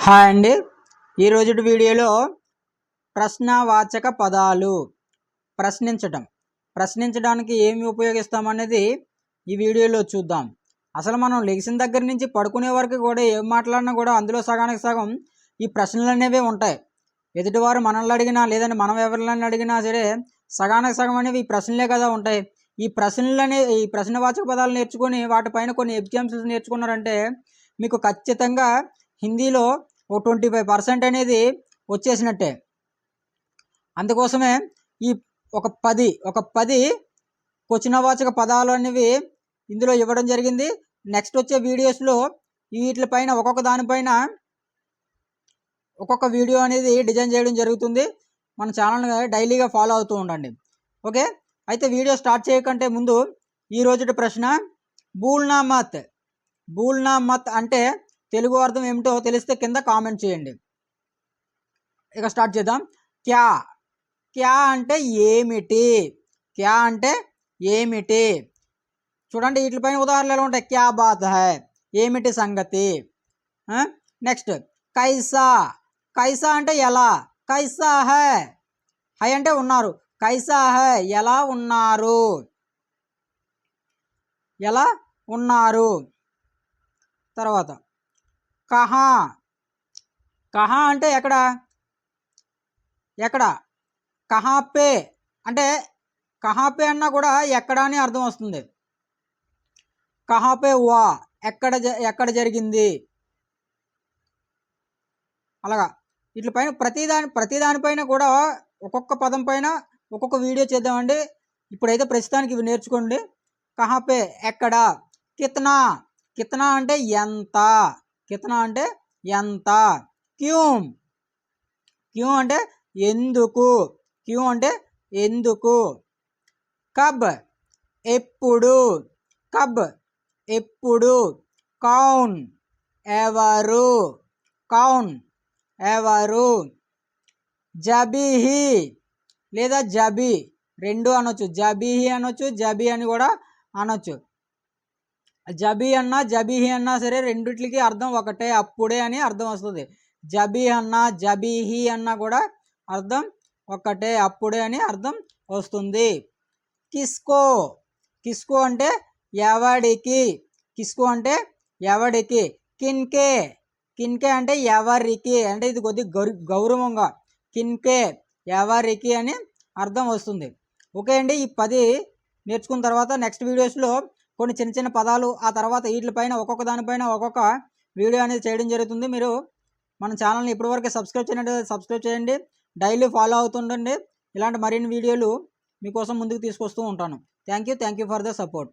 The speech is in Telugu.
హాయ్ అండి, ఈరోజు వీడియోలో ప్రశ్నవాచక పదాలు ప్రశ్నించడానికి ఏమి ఉపయోగిస్తామనేది ఈ వీడియోలో చూద్దాం. అసలు మనం లెగిసిన దగ్గర నుంచి పడుకునే వరకు కూడా ఏం మాట్లాడినా కూడా అందులో సగానికి సగం ఈ ప్రశ్నలు అనేవి ఉంటాయి. ఎదుటివారు మనల్ని అడిగినా లేదంటే మనం ఎవరిని అడిగినా సరే సగానికి సగం అనేవి ఈ ప్రశ్నలే కదా ఉంటాయి. ఈ ప్రశ్నవాచక పదాలు నేర్చుకొని వాటిపైన కొన్ని ఎగ్జామ్స్ నేర్చుకున్నారంటే మీకు ఖచ్చితంగా హిందీలో ఓ 25% అనేది వచ్చేసినట్టే. అందుకోసమే ఈ ఒక 10 క్వచనవాచక పదాలు అనేవి ఇందులో ఇవ్వడం జరిగింది. నెక్స్ట్ వచ్చే వీడియోస్లో వీటిపైన ఒక్కొక్క దానిపైన ఒక్కొక్క వీడియో అనేది డిజైన్ చేయడం జరుగుతుంది. మన ఛానల్ని డైలీగా ఫాలో అవుతూ ఉండండి. ఓకే, అయితే వీడియో స్టార్ట్ చేయకంటే ముందు ఈరోజు ప్రశ్న బూల్నా మత్ అంటే తెలుగు అర్థం ఏమిటో తెలిస్తే కింద కామెంట్ చేయండి. ఇక స్టార్ట్ చేద్దాం. క్యా అంటే ఏమిటి. చూడండి, వీటిపైన ఉదాహరణలు ఎలా ఉంటాయి. క్యా బాత్ హై, ఏమిటి సంగతి. నెక్స్ట్ కైసా అంటే ఎలా. కైసా హై అంటే ఉన్నారు. కైసా హై ఎలా ఉన్నారు. తర్వాత కహా అంటే ఎక్కడ. కహాపే అంటే కహాపే అన్నా కూడా ఎక్కడ అని అర్థం వస్తుంది. కహాపే వా ఎక్కడ జరిగింది. అలాగా వీటిపైన ప్రతిదానిపైన కూడా ఒక్కొక్క పదం పైన ఒక్కొక్క వీడియో చేద్దామండి. ఇప్పుడైతే ప్రస్తుతానికి ఇవి నేర్చుకోండి. కహాపే ఎక్కడ. కితనా అంటే ఎంత. క్యూ అంటే ఎందుకు. కబ్ ఎప్పుడు. కౌన్ ఎవరు. జబీహి లేదా జబీ రెండు అనొచ్చు. జబీహి అనొచ్చు, జబీ అని కూడా అనొచ్చు. జబీ అన్నా జబీహి అన్నా సరే రెండిట్లకి అర్థం ఒకటే, అప్పుడే అని అర్థం వస్తుంది. జబీ అన్నా జబీహి అన్నా కూడా అర్థం ఒకటే, అప్పుడే అని అర్థం వస్తుంది. కిస్కో అంటే ఎవడికి. కిన్కే అంటే ఎవరికి, అంటే ఇది కొద్దిగా గౌరవంగా. కిన్కే ఎవరికి అని అర్థం వస్తుంది. ఓకే అండి, ఈ 10 నేర్చుకున్న తర్వాత నెక్స్ట్ వీడియోస్లో కొన్ని చిన్న పదాలు, ఆ తర్వాత వీటిపైన ఒక్కొక్క దానిపైన ఒక్కొక్క వీడియో అనేది చేయడం జరుగుతుంది. మీరు మన ఛానల్ని ఇప్పటివరకు సబ్స్క్రైబ్ చేయండి. డైలీ ఫాలో అవుతుండండి. ఇలాంటి మరిన్ని వీడియోలు మీకోసం ముందుకు తీసుకొస్తూ ఉంటాను. Thank you for the support.